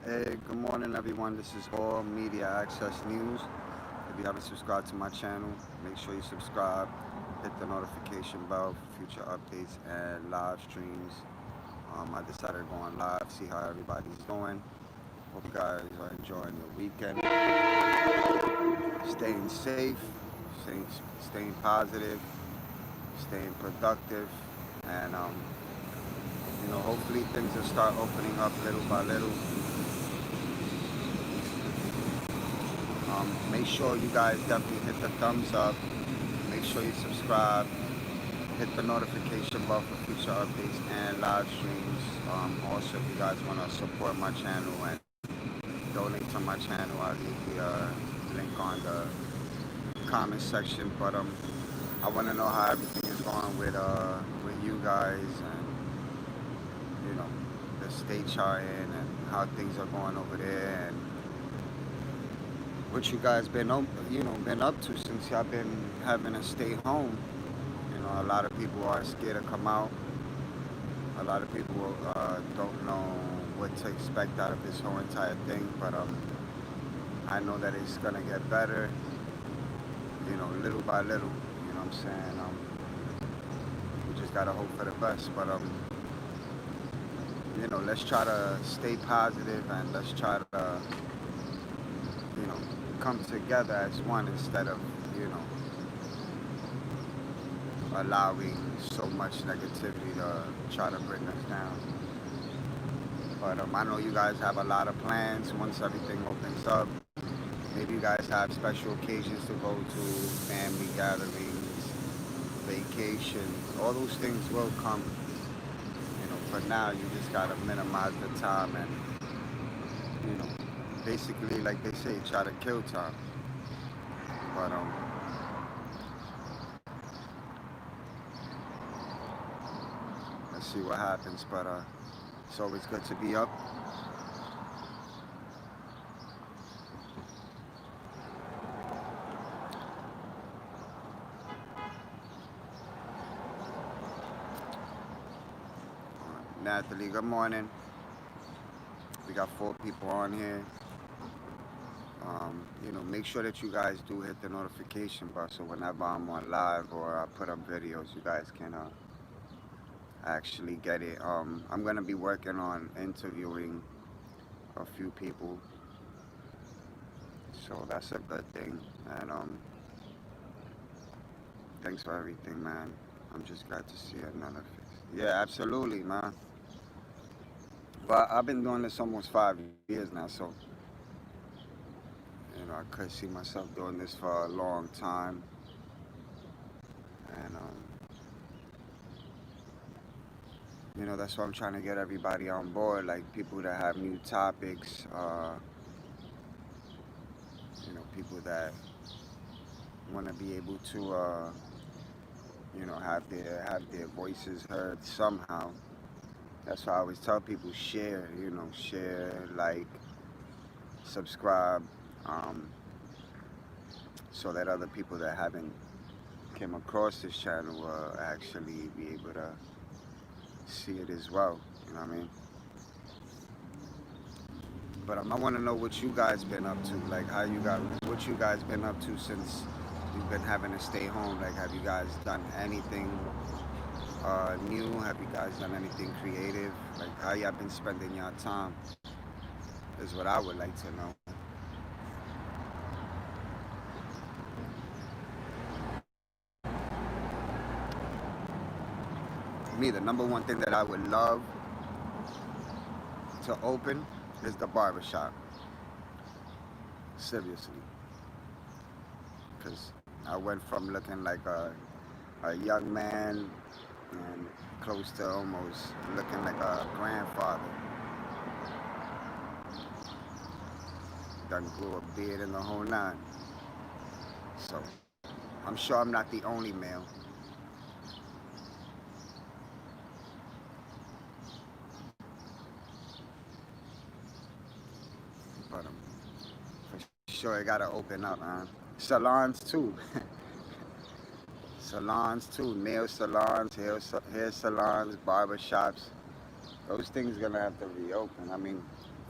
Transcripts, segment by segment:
Hey, good morning, everyone. This is All Media Access News. If you haven't subscribed to my channel, make sure you subscribe. Hit the notification bell for future updates and live streams. I decided to go on live, see how everybody's doing. Hope you guys are enjoying your weekend, staying safe, staying positive, staying productive, and hopefully things will start opening up little by little. Make sure you guys definitely hit the thumbs up. Make sure you subscribe. Hit the notification bell for future updates and live streams. Also, if you guys want to support my channel and donate to my channel, I'll leave the link on the comment section. But I want to know how everything is going with you guys and the state y'all in and how things are going over there and what you guys been up to since y'all been having to stay home. A lot of people are scared to come out. A lot of people don't know what to expect out of this whole entire thing, but I know that it's gonna get better, little by little. You know what I'm saying? We just gotta hope for the best, but let's try to stay positive and let's try to, you know, come together as one instead of, you know, allowing so much negativity to try to bring us down. But I know you guys have a lot of plans once everything opens up. Maybe you guys have special occasions to go to, family gatherings, vacations. All those things will come. For now, you just gotta minimize the time and, you know, basically, like they say, try to kill time. But let's see what happens. But it's always good to be up. Nathalie, good morning. We got 4 people on here. Make sure that you guys do hit the notification bell so whenever I'm on live or I put up videos, you guys can actually get it. I'm gonna be working on interviewing a few people, so that's a good thing. And thanks for everything, man. I'm just glad to see another face. Yeah, absolutely, man. But I've been doing this almost 5 years now, so I could see myself doing this for a long time. And that's why I'm trying to get everybody on board, like people that have new topics, people that want to be able to, have their voices heard somehow. That's why I always tell people share, share, like, subscribe, um, so that other people that haven't came across this channel will actually be able to see it as well. You know what I mean? But I want to know what you guys been up to, like what you guys been up to since you've been having to stay home. Like, have you guys done anything new? Have you guys done anything creative? Like, how y'all been spending your time? Is what I would like to know. Me, the number one thing that I would love to open is the barbershop. Seriously, because I went from looking like a young man and close to almost looking like a grandfather. Done grew a beard in the whole nine. So I'm sure I'm not the only male. But for sure it gotta open up, man. Salons too. Salons too. Nail salons, hair salons, barber shops. Those things gonna have to reopen. I mean,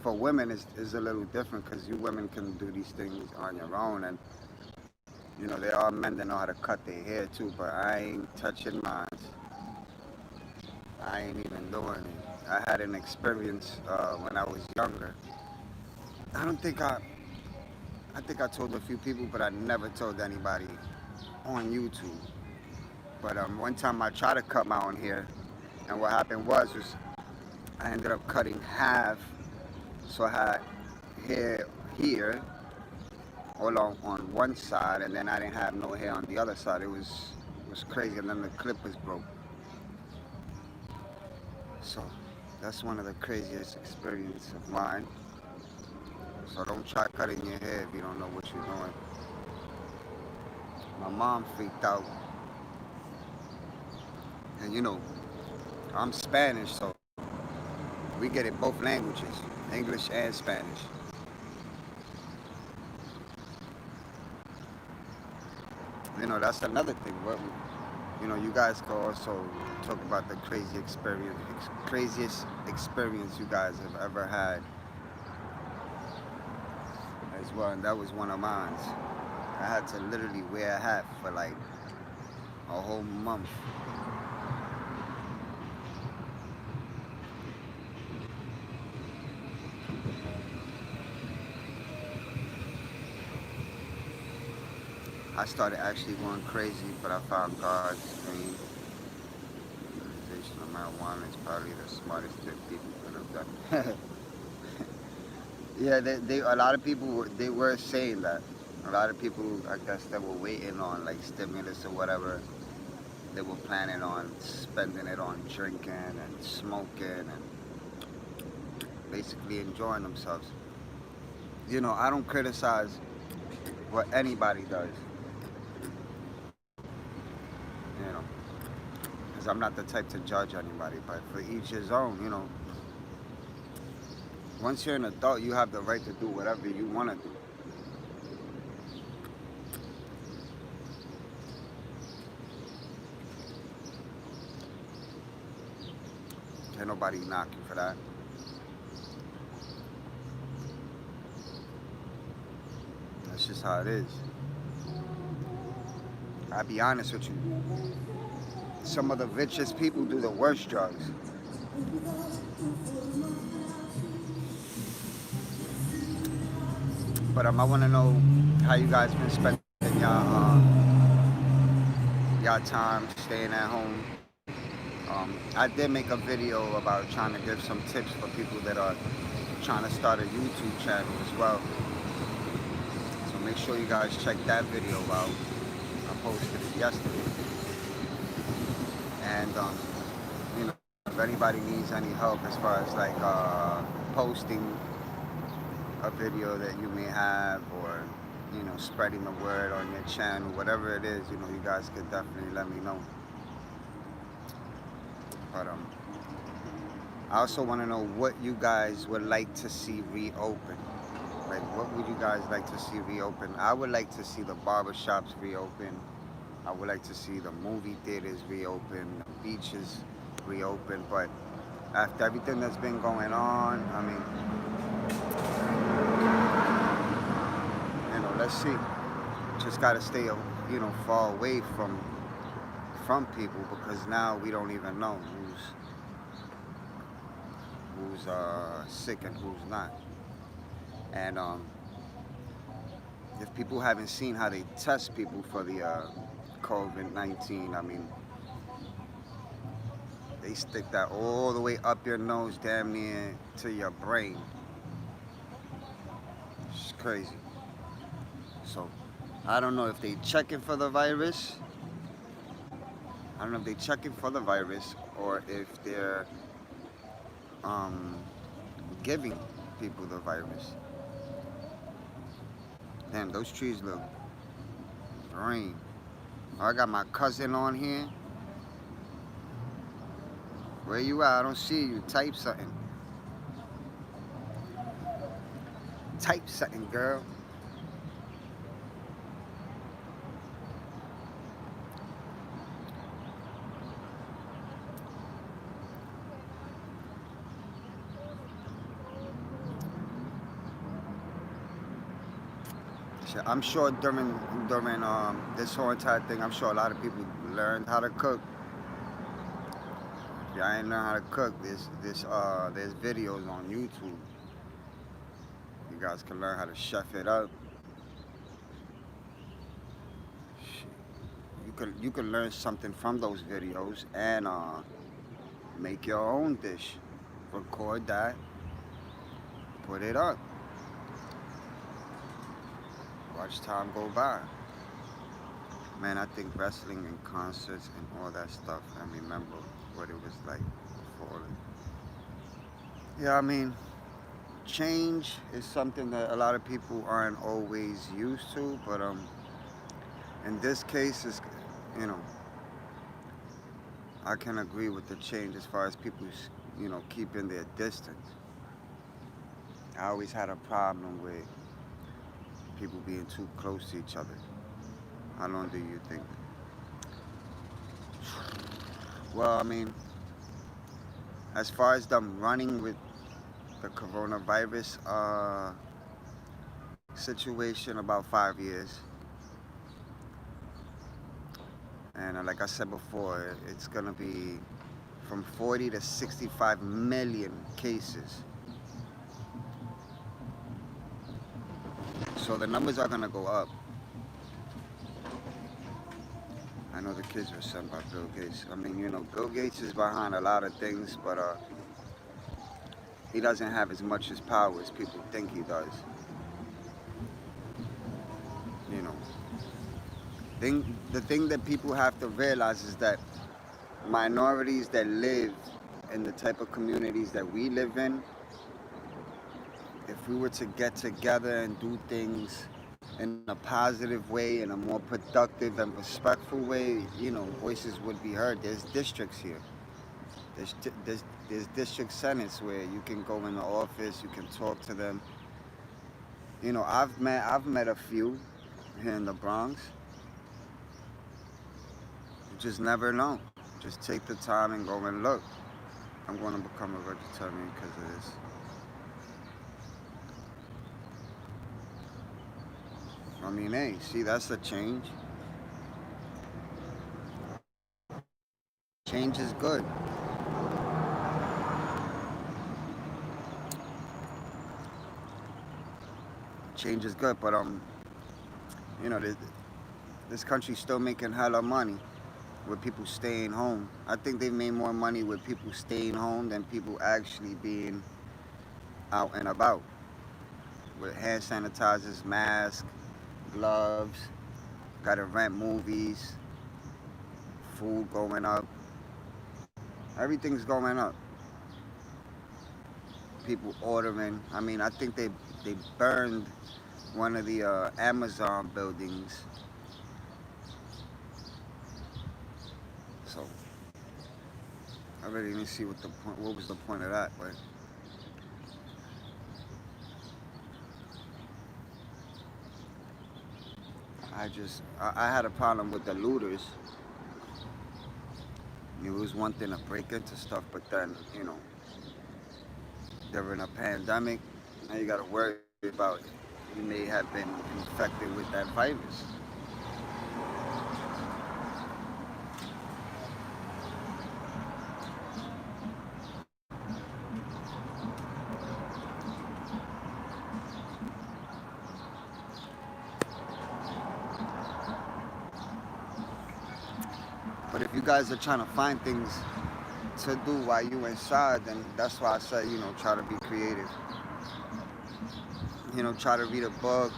for women is a little different because you women can do these things on your own, and you know there are men that know how to cut their hair too. But I ain't touching mine. I ain't even doing it. I had an experience when I was younger. I don't think I think I told a few people, but I never told anybody on YouTube. But one time I tried to cut my own hair, and what happened was I ended up cutting half, so I had hair here all on one side, and then I didn't have no hair on the other side. It was crazy, and then the clip was broke. So that's one of the craziest experiences of mine. So don't try cutting your hair if you don't know what you're doing. My mom freaked out, and you know I'm Spanish, so we get it both languages, English and Spanish. You know, that's another thing. You know, you guys can also talk about the craziest experience you guys have ever had as well, and that was one of mine. I had to literally wear a hat for like a whole month. I started actually going crazy, but I found God's green. Legalization of marijuana is probably the smartest thing people could have done. Yeah, a lot of people they were saying that. A lot of people, I guess, that were waiting on like stimulus or whatever. They were planning on spending it on drinking and smoking and basically enjoying themselves. You know, I don't criticize what anybody does. You know, because I'm not the type to judge anybody. But for each his own. You know, once you're an adult, you have the right to do whatever you want to do. Ain't nobody knocking for that. That's just how it is. I'll be honest with you. Some of the richest people do the worst drugs. But I want to know how you guys been spending y'all time staying at home. I did make a video about trying to give some tips for people that are trying to start a YouTube channel as well. So make sure you guys check that video out. I posted it yesterday. And you know, if anybody needs any help as far as like posting a video that you may have, or you know, spreading the word on your channel, whatever it is, you know, you guys could definitely let me know. But I also want to know what you guys would like to see reopen. Like, what would you guys like to see reopen? I would like to see the barbershops reopen. I would like to see the movie theaters reopen, the beaches reopen. But after everything that's been going on, I mean, you know, let's see. Just gotta stay, you know, far away from people, because now we don't even know who's sick and who's not. And if people haven't seen how they test people for the COVID-19, I mean, they stick that all the way up your nose, damn near to your brain. It's crazy. So I don't know if they checking for the virus. I don't know if they're checking for the virus or if they're giving people the virus. Damn, those trees look green. Oh, I got my cousin on here. Where you at? I don't see you. Type something. Type something, girl. shit. I'm sure during this whole entire thing, I'm sure a lot of people learned how to cook. If y'all ain't learn how to cook, there's videos on YouTube. You guys can learn how to chef it up. Shit. You can learn something from those videos and make your own dish. Record that, put it up. Watch time go by. Man, I think wrestling and concerts and all that stuff, I remember what it was like before. Yeah, I mean, change is something that a lot of people aren't always used to, but in this case, you know, I can agree with the change as far as people, keeping their distance. I always had a problem with people being too close to each other. How long do you think? Well, I mean, as far as them running with the coronavirus situation, about 5 years. And like I said before, it's going to be from 40 to 65 million cases. So the numbers are going to go up. I know the kids were sent by Bill Gates. I mean, Bill Gates is behind a lot of things, but he doesn't have as much as power as people think he does. You know, the thing that people have to realize is that minorities that live in the type of communities that we live in, if we were to get together and do things in a positive way, in a more productive and respectful way, voices would be heard. There's districts here. There's district senates where you can go in the office, you can talk to them. I've met a few here in the Bronx. You just never know. Just take the time and go and look. I'm going to become a vegetarian because of this. I mean, hey, see, that's a change. Change is good. Change is good, but this country's still making hella money with people staying home. I think they've made more money with people staying home than people actually being out and about. With hand sanitizers, masks, gloves, gotta rent movies, food going up. Everything's going up. People ordering. I mean, I think they burned one of the Amazon buildings. So I really didn't see what was the point of that, but I had a problem with the looters. It was one thing to break into stuff, but then, during a pandemic, now you gotta worry about you may have been infected with that virus. But if you guys are trying to find things to do while you inside, then that's why I say, try to be creative. Try to read a book.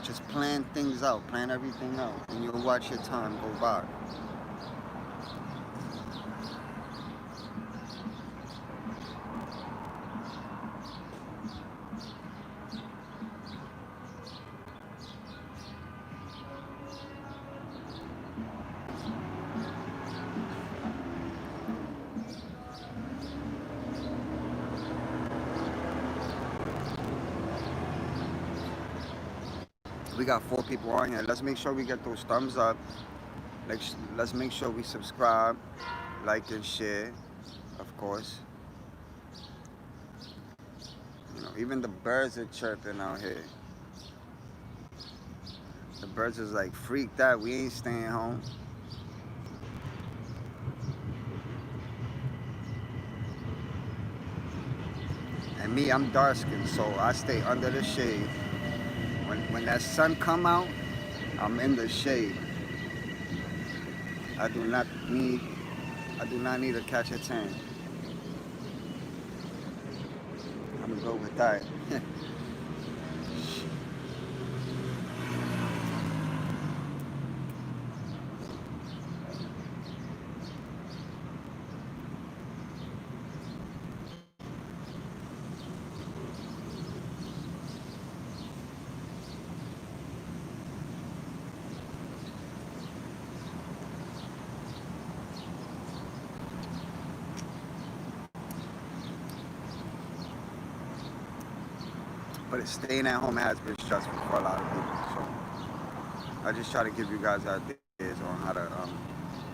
Just plan things out, plan everything out, and you'll watch your time go by. We got 4 people on here. Let's make sure we get those thumbs up. Let's make sure we subscribe, like, and share, of course. Even the birds are chirping out here. The birds is like, freak that, we ain't staying home. And me, I'm dark skinned, so I stay under the shade. When that sun come out, I'm in the shade. I do not need I do not need to catch a tan. I'm good with that. But staying at home has been stressful for a lot of people. So I just try to give you guys ideas on how to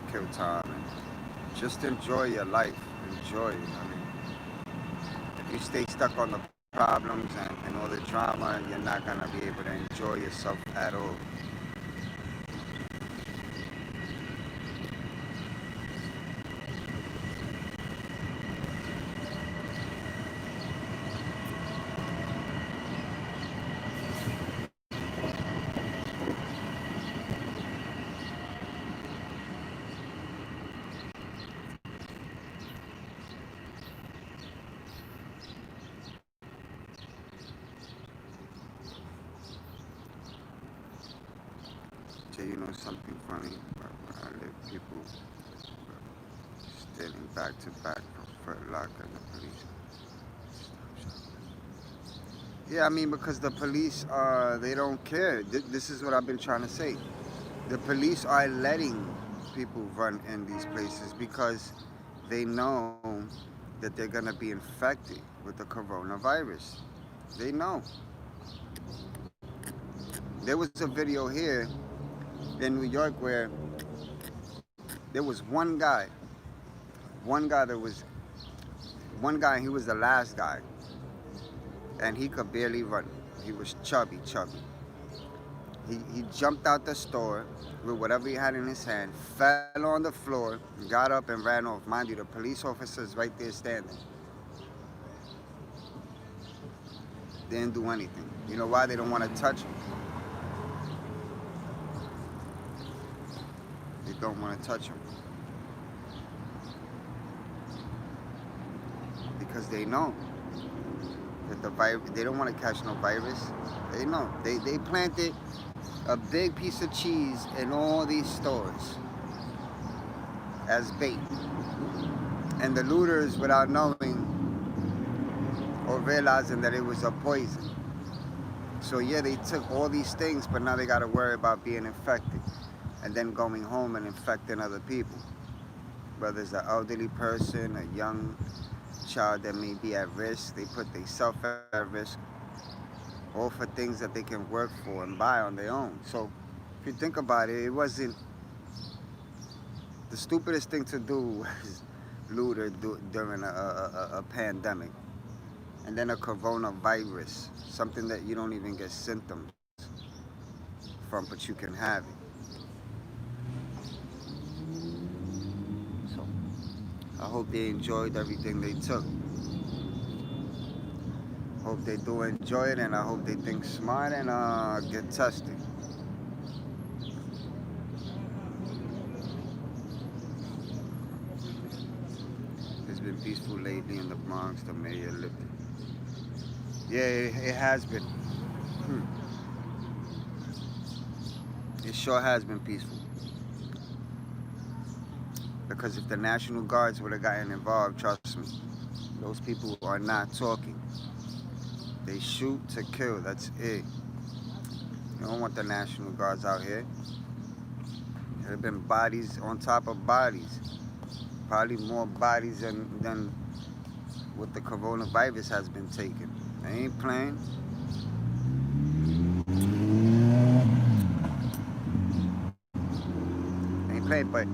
kill time and just enjoy your life. Enjoy it. I mean, if you stay stuck on the problems and all the drama, you're not gonna be able to enjoy yourself at all. So you know something funny? Where I live, people standing back to back from Fort Lock and the police. Yeah, I mean because the police they don't care. This is what I've been trying to say. The police are letting people run in these places because they know that they're gonna be infected with the coronavirus. They know. There was a video here in New York where there was one guy that was one guy. He was the last guy, and he could barely run. He was chubby, chubby. He jumped out the store with whatever he had in his hand, fell on the floor, got up and ran off. Mind you, the police officers right there standing. They didn't do anything. You know why? They don't want to touch him. They don't want to touch him. Because they know that the virus, they don't want to catch no virus. They know. They planted a big piece of cheese in all these stores as bait. And the looters, without knowing or realizing that it was a poison. So yeah, they took all these things, but now they got to worry about being infected and then going home and infecting other people. Whether it's an elderly person, a young child that may be at risk, they put themselves at risk, all for things that they can work for and buy on their own. So if you think about it, it wasn't the stupidest thing to do was looter during a pandemic. And then a coronavirus, something that you don't even get symptoms from, but you can have it. So I hope they enjoyed everything they took. Hope they do enjoy it, and I hope they think smart and get tested. It's been peaceful lately in the Bronx. The mayor lifted. Yeah, it has been. It sure has been peaceful. Because if the National Guards would have gotten involved, trust me, those people are not talking. They shoot to kill, that's it. You don't want the National Guards out here. There have been bodies on top of bodies. Probably more bodies than what the coronavirus has been taken. They ain't playing. They ain't playing, but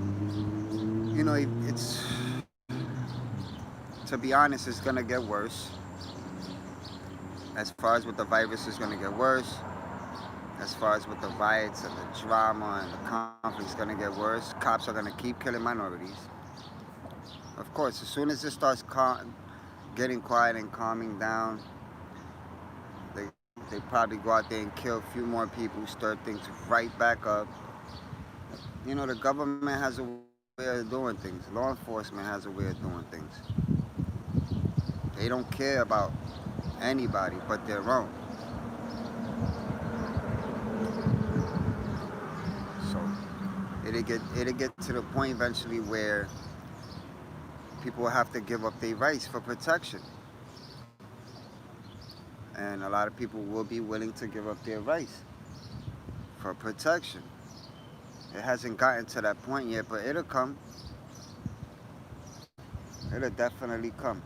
you know, it's, to be honest, it's gonna get worse. As far as with the virus, it's gonna get worse. as far as with the riots and the drama and the conflict's gonna get worse. Cops are gonna keep killing minorities. Of course, as soon as it starts getting quiet and calming down, they probably go out there and kill a few more people, stir things right back up. You know, the government has a way of doing things. Law enforcement has a way of doing things. They don't care about anybody but their own. So it'll get to the point eventually where people will have to give up their rights for protection. And a lot of people will be willing to give up their rights for protection. It hasn't gotten to that point yet, but it'll come. It'll definitely come.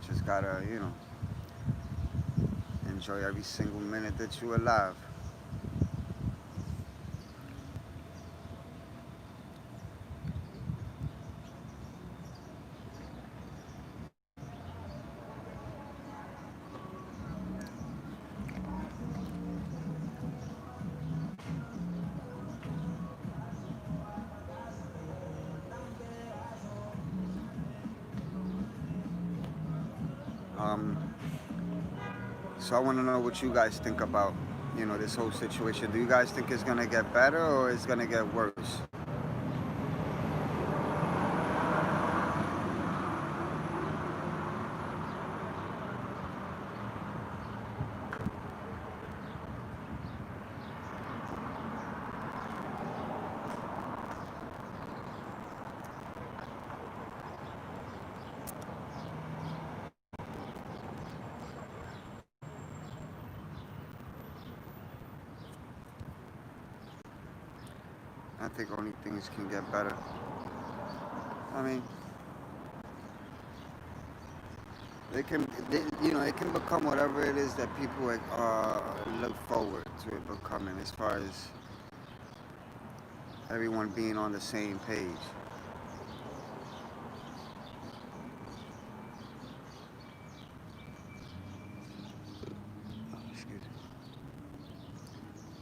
Just gotta, enjoy every single minute that you're alive. Um, so I want to know what you guys think about, this whole situation. Do you guys think it's gonna get better or it's gonna get worse? I think only things can get better. I mean, it can become whatever it is that people look forward to it becoming, as far as everyone being on the same page. Excuse me.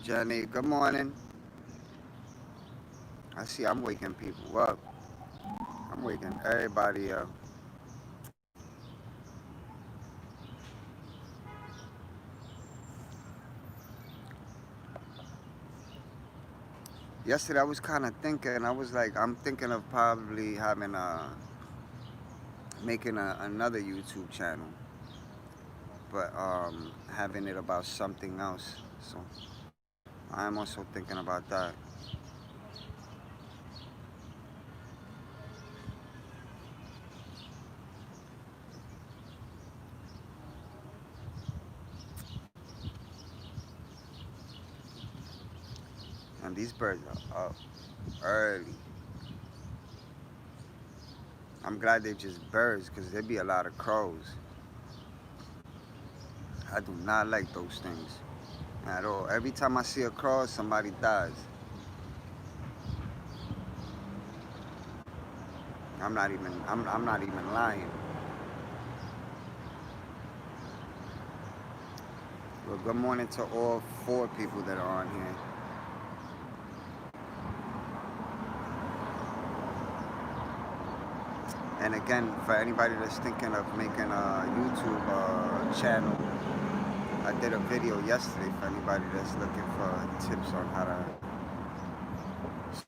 Jenny, good morning. I see I'm waking people up. I'm waking everybody up. Yesterday I was kind of thinking, I was like, I'm thinking of probably making another YouTube channel, but having it about something else. So I'm also thinking about that. And these birds are up early. I'm glad they're just birds because there'd be a lot of crows. I do not like those things at all. Every time I see a crow, somebody dies. I'm not even lying. Well, good morning to all four people that are on here. And again, for anybody that's thinking of making a YouTube channel, I did a video yesterday for anybody that's looking for tips on how to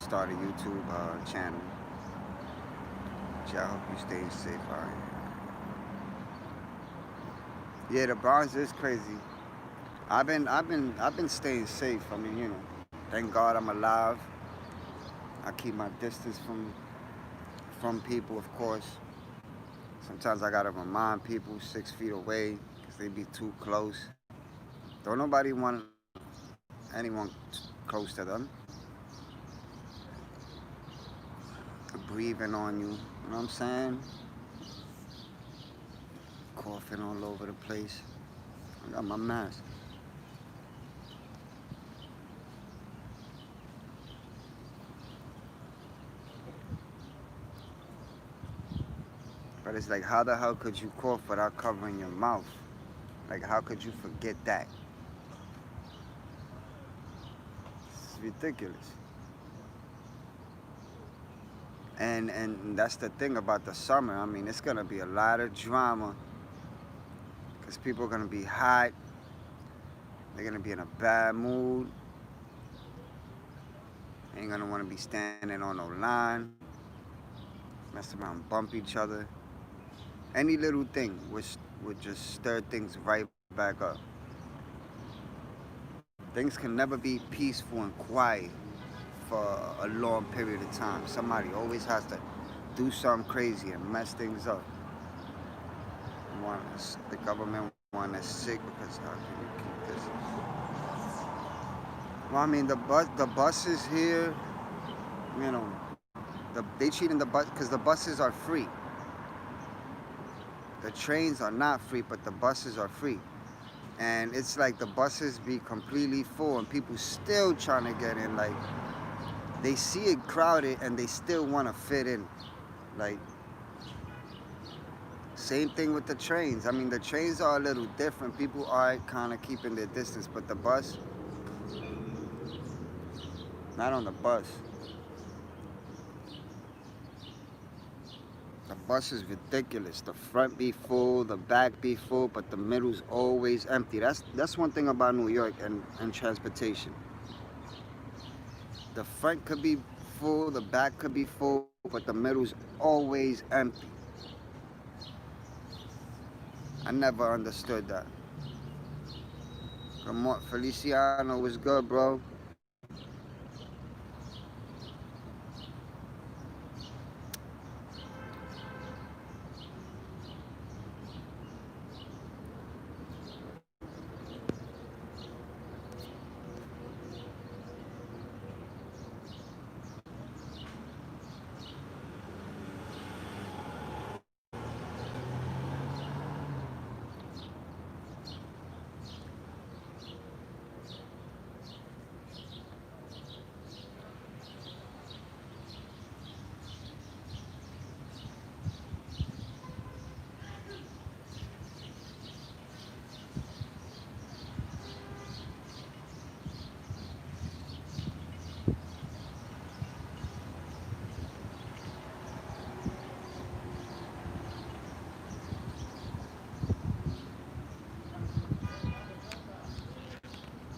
start a YouTube channel. I hope you stay safe out here. Yeah, the Bronx is crazy. I've been staying safe. I mean, thank God I'm alive. I keep my distance from people, of course. Sometimes I gotta remind people 6 feet away because they be too close. Don't nobody want anyone close to them. Breathing on you, you know what I'm saying? Coughing all over the place. I got my mask. But it's like, how the hell could you cough without covering your mouth? Like, how could you forget that? It's ridiculous. And that's the thing about the summer. I mean, it's gonna be a lot of drama because people are gonna be hot. They're gonna be in a bad mood. Ain't gonna want to be standing on no line, mess around, bump each other. Any little thing would just stir things right back up. Things can never be peaceful and quiet for a long period of time. Somebody always has to do something crazy and mess things up. The government want us sick because how can you keep this? Well, I mean the buses here, you know, they cheating the bus because the buses are free. The trains are not free, but the buses are free. And it's like the buses be completely full and people still trying to get in. Like they see it crowded and they still want to fit in. Like same thing with the trains. I mean, the trains are a little different. People are kind of keeping their distance, but the bus, not on the bus. The bus is ridiculous. The front be full, the back be full, but the middle's always empty. That's one thing about New York and transportation. The front could be full, the back could be full, but the middle's always empty. I never understood that. Come on, Feliciano was good, bro.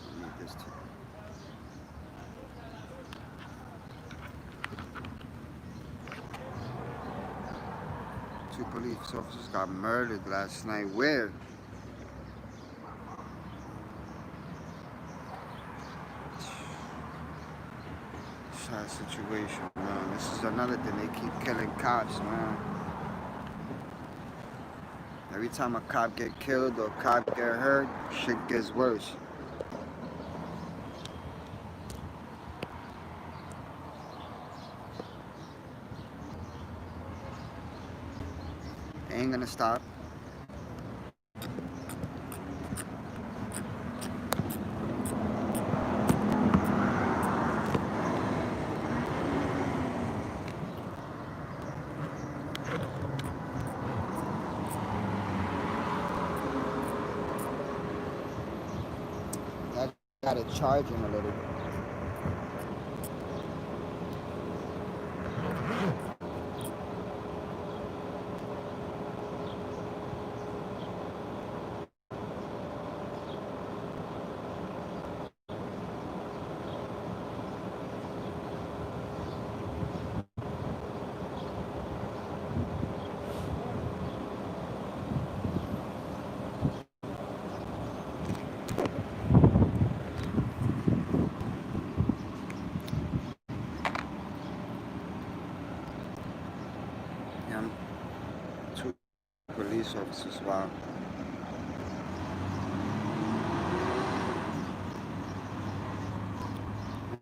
I need this too. Two police officers got murdered last night. Where? Sad situation, man. This is another thing. They keep killing cops, man. Every time a cop get killed or a cop get hurt, shit gets worse. They ain't gonna stop. I gotta charge him a little bit. Yeah, two police officers. Wow.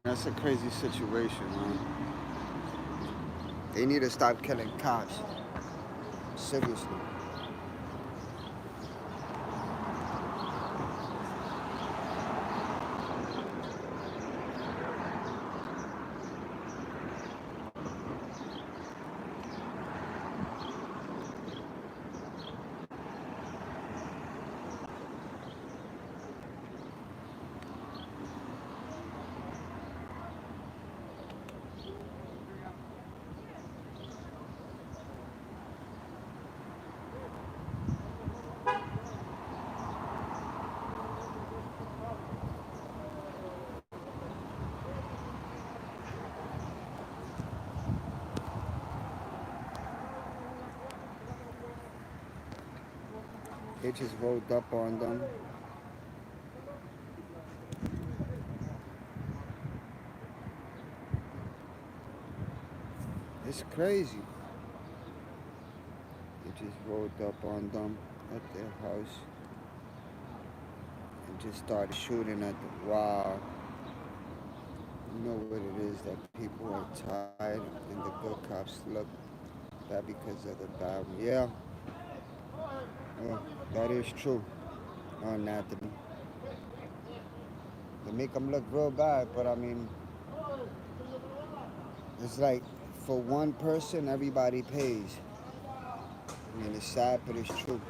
That's a crazy situation, man. They need to stop killing cops. Seriously. They just rolled up on them. It's crazy. They just rolled up on them at their house and just started shooting at them. Wow. You know what it is that people are tired and the good cops look bad because of the bad one. Yeah, yeah, that is true. Anthony. They make them look real bad, but I mean, it's like for one person, everybody pays. I mean, it's sad, but it's true.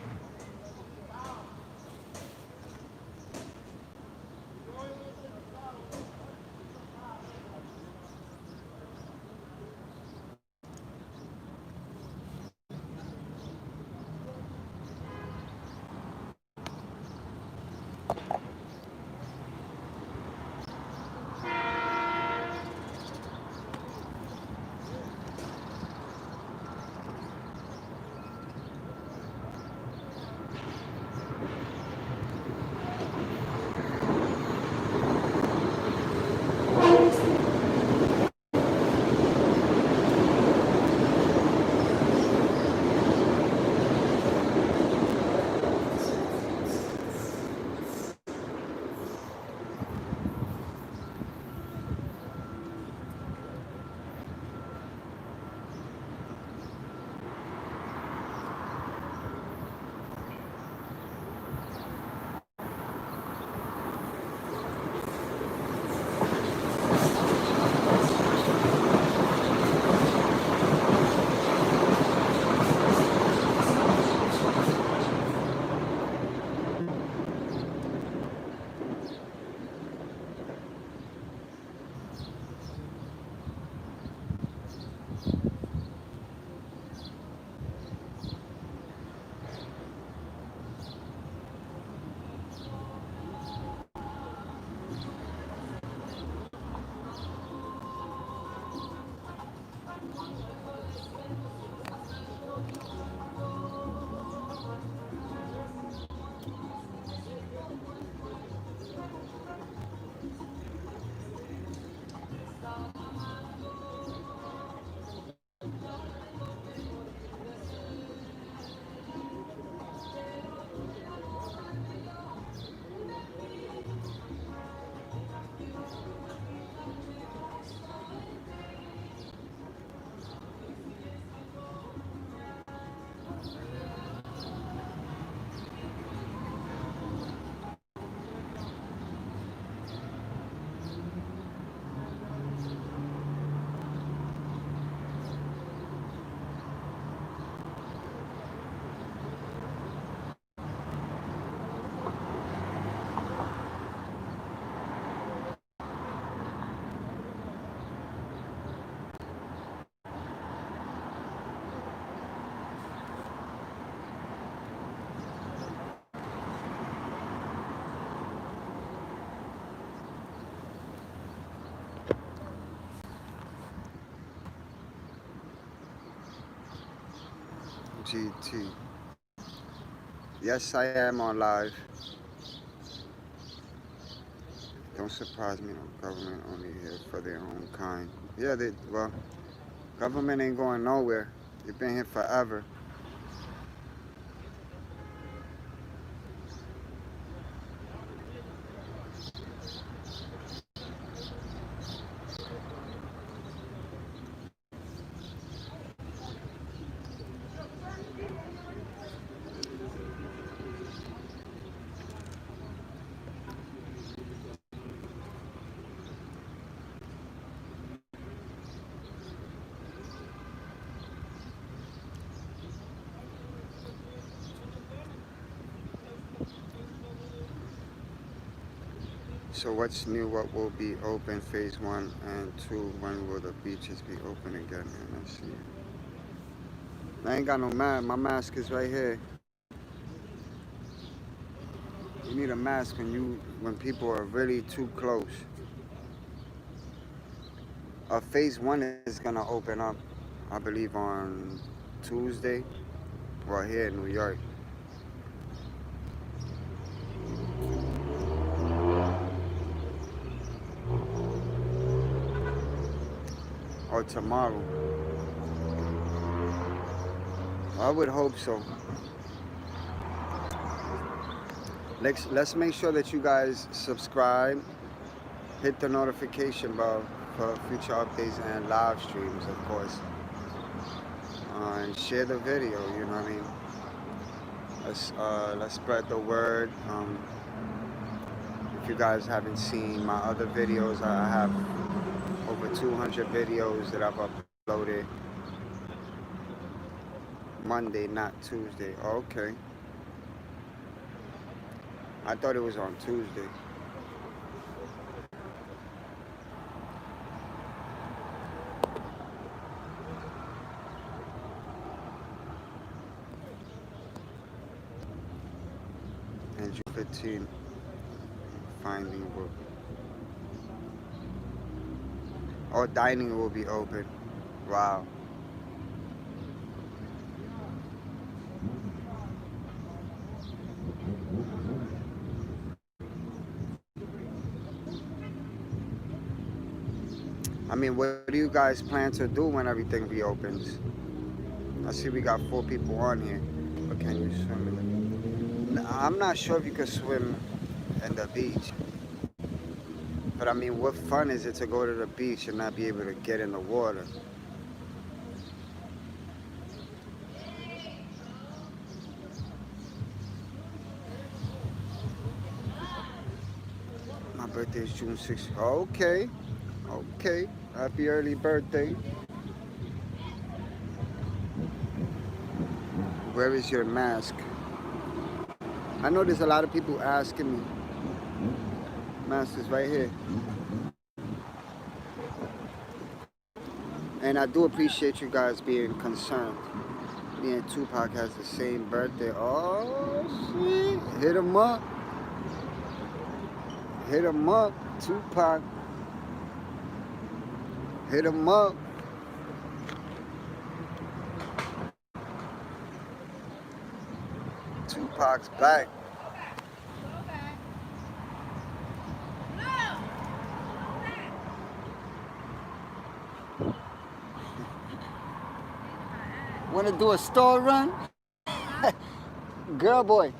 GT. Yes, I am on live. Don't surprise me. No government only here for their own kind. Yeah, well, government ain't going nowhere. They've been here forever. So what's new? What will be open? Phase 1 and 2. When will the beaches be open again? And let's see. I ain't got no mask. My mask is right here. You need a mask when people are really too close. Phase 1 is gonna open up, I believe, on Tuesday. Well, here in New York. or tomorrow. I would hope so. Let's make sure that you guys subscribe, hit the notification bell for future updates and live streams, of course, and share the video. You know what I mean? Let's spread the word. If you guys haven't seen my other videos, I have over 200 videos that I've uploaded. Monday, not Tuesday. Okay. I thought it was on Tuesday. And June 15, finding work. Or dining will be open. Wow. I mean, what do you guys plan to do when everything reopens? I see we got 4 people on here. But can you swim? I'm not sure if you can swim in the beach. But I mean, what fun is it to go to the beach and not be able to get in the water? My birthday is June 6th. Okay. Okay. Happy early birthday. Where is your mask? I know there's a lot of people asking me. Mask is right here. And I do appreciate you guys being concerned. Me and Tupac has the same birthday. Oh, shit. Hit him up. Hit him up, Tupac. Hit him up. Tupac's back. Want to do a store run? Girl, boy.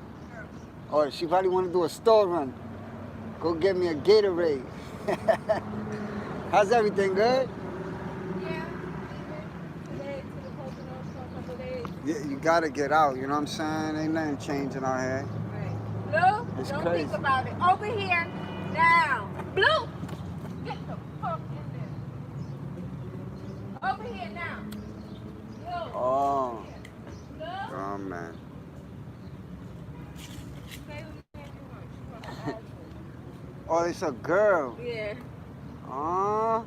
Or she probably want to do a store run. Go get me a Gatorade. How's everything, good? Yeah, you gotta get out, you know what I'm saying? Ain't nothing changing out here. Blue, It's don't crazy. think about it. Over here, now. Blue, get the fuck in there. Over here now. Blue. Oh. Blue. Oh, man. Stay with me if you want. She wants to ask you. Oh, it's a girl. Yeah. Oh.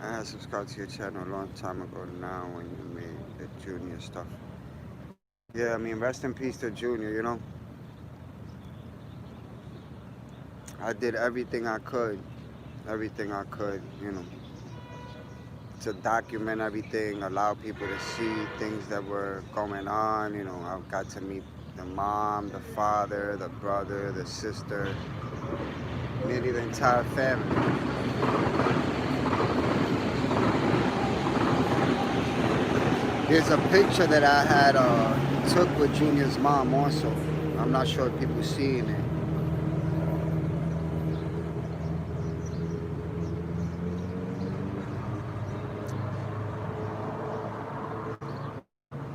I had subscribed to your channel a long time ago now when you made the Junior stuff. Yeah, I mean, rest in peace to Junior, you know? I did everything I could, you know, to document everything, allow people to see things that were going on. You know, I got to meet the mom, the father, the brother, the sister, nearly the entire family. There's a picture that I had took with Junior's mom also. I'm not sure if people seeing it.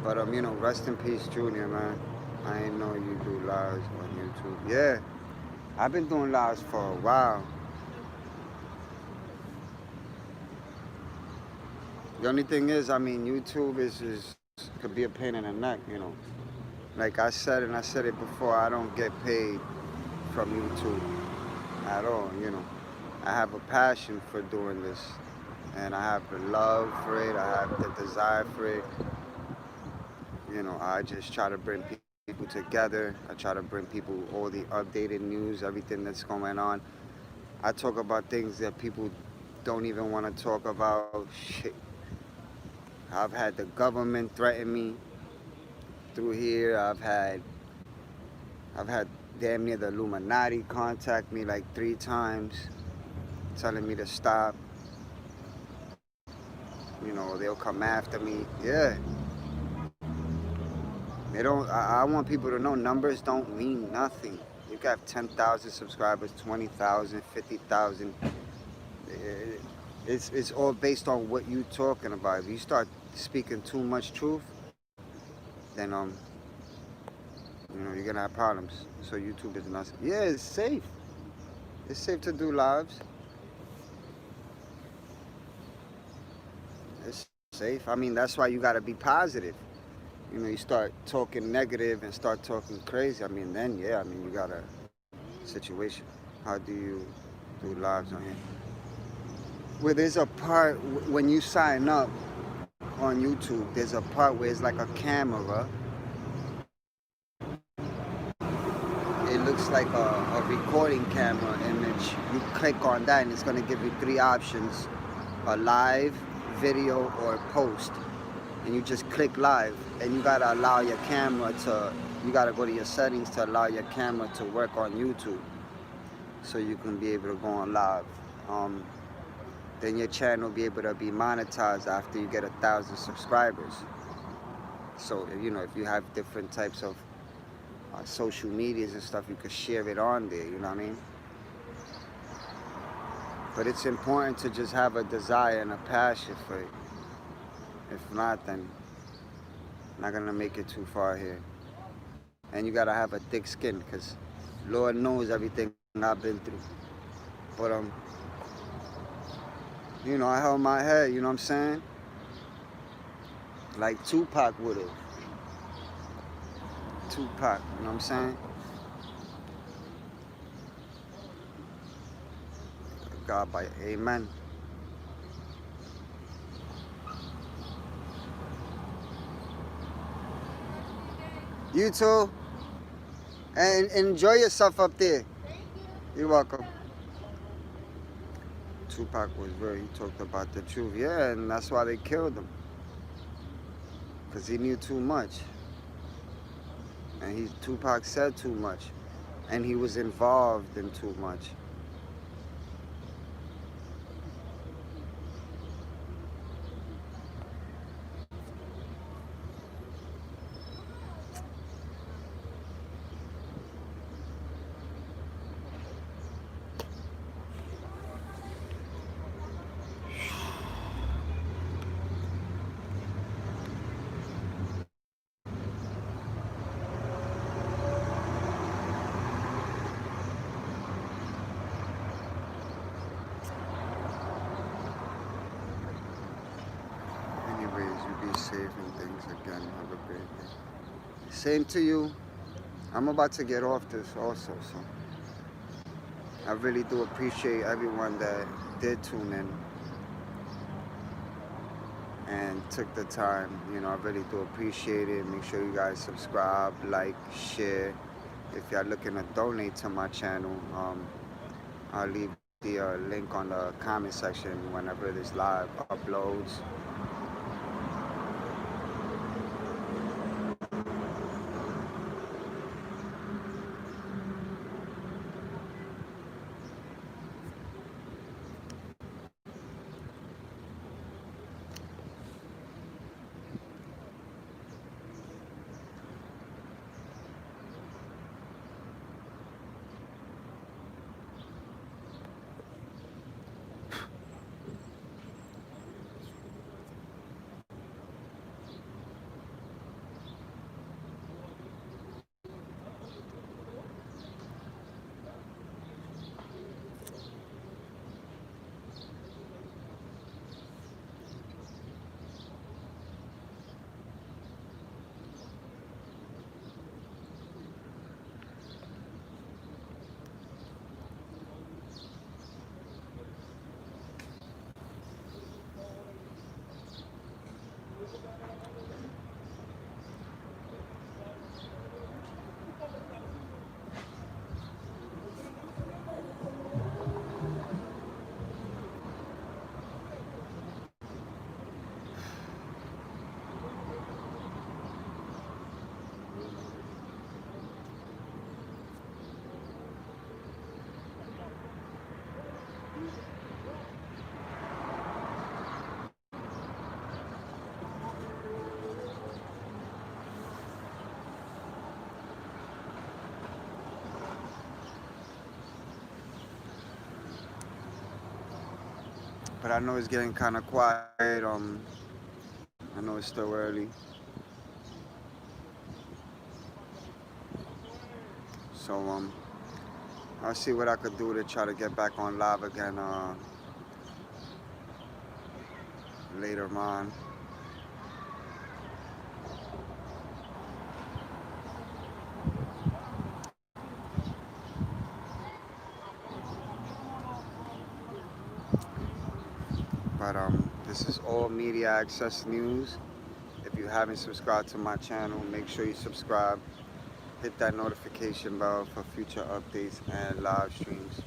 But you know, rest in peace, Junior, man. I ain't know you do lives on YouTube. Yeah, I've been doing lives for a while. The only thing is, I mean, YouTube is could be a pain in the neck, you know. Like I said, and I said it before, I don't get paid from YouTube at all, you know. I have a passion for doing this, and I have the love for it, I have the desire for it. You know, I just try to bring people together. I try to bring people all the updated news, everything that's going on. I talk about things that people don't even want to talk about. Shit. I've had the government threaten me through here. I've had damn near the Illuminati contact me like 3 times. telling me to stop. You know, they'll come after me. Yeah. They don't. I want people to know numbers don't mean nothing. You can have 10,000 subscribers, 20,000, 50,000. It's all based on what you talking about. If you start speaking too much truth, then you know, you're gonna have problems. So YouTube is not. Yeah, it's safe. It's safe to do lives. It's safe. I mean, that's why you gotta be positive. You know, you start talking negative and start talking crazy. I mean, then yeah, I mean, you got a situation. How do you do lives on here? Well, there's a part when you sign up on YouTube. There's a part where it's like a camera. It looks like a recording camera image. You click on that and it's going to give you 3 options: a live, video, or post. And you just click live, and you got to allow your camera to, you got to go to your settings to allow your camera to work on YouTube so you can be able to go on live. Then your channel will be able to be monetized after you get 1,000 subscribers. So, you know, if you have different types of social medias and stuff, you could share it on there, you know what I mean? But it's important to just have a desire and a passion for it. If not, then not gonna make it too far here. And you gotta have a thick skin, because Lord knows everything I've been through. But you know, I held my head, you know what I'm saying? Like Tupac would have. Tupac, you know what I'm saying? God by amen. You too. And enjoy yourself up there. You're welcome. Tupac was real. He talked about the truth. Yeah, and that's why they killed him. Because he knew too much. And Tupac said too much. And he was involved in too much. Anyways, you be safe and things again. Have a great day. Same to you. I'm about to get off this also, so I really do appreciate everyone that did tune in and took the time. You know, I really do appreciate it. Make sure you guys subscribe, like, share. If y'all looking to donate to my channel, I'll leave the link on the comment section whenever this live uploads. But I know it's getting kind of quiet. I know it's still early. So I'll see what I could do to try to get back on live again later on. But this is all Media Access News. If you haven't subscribed to my channel, make sure you subscribe. Hit that notification bell for future updates and live streams.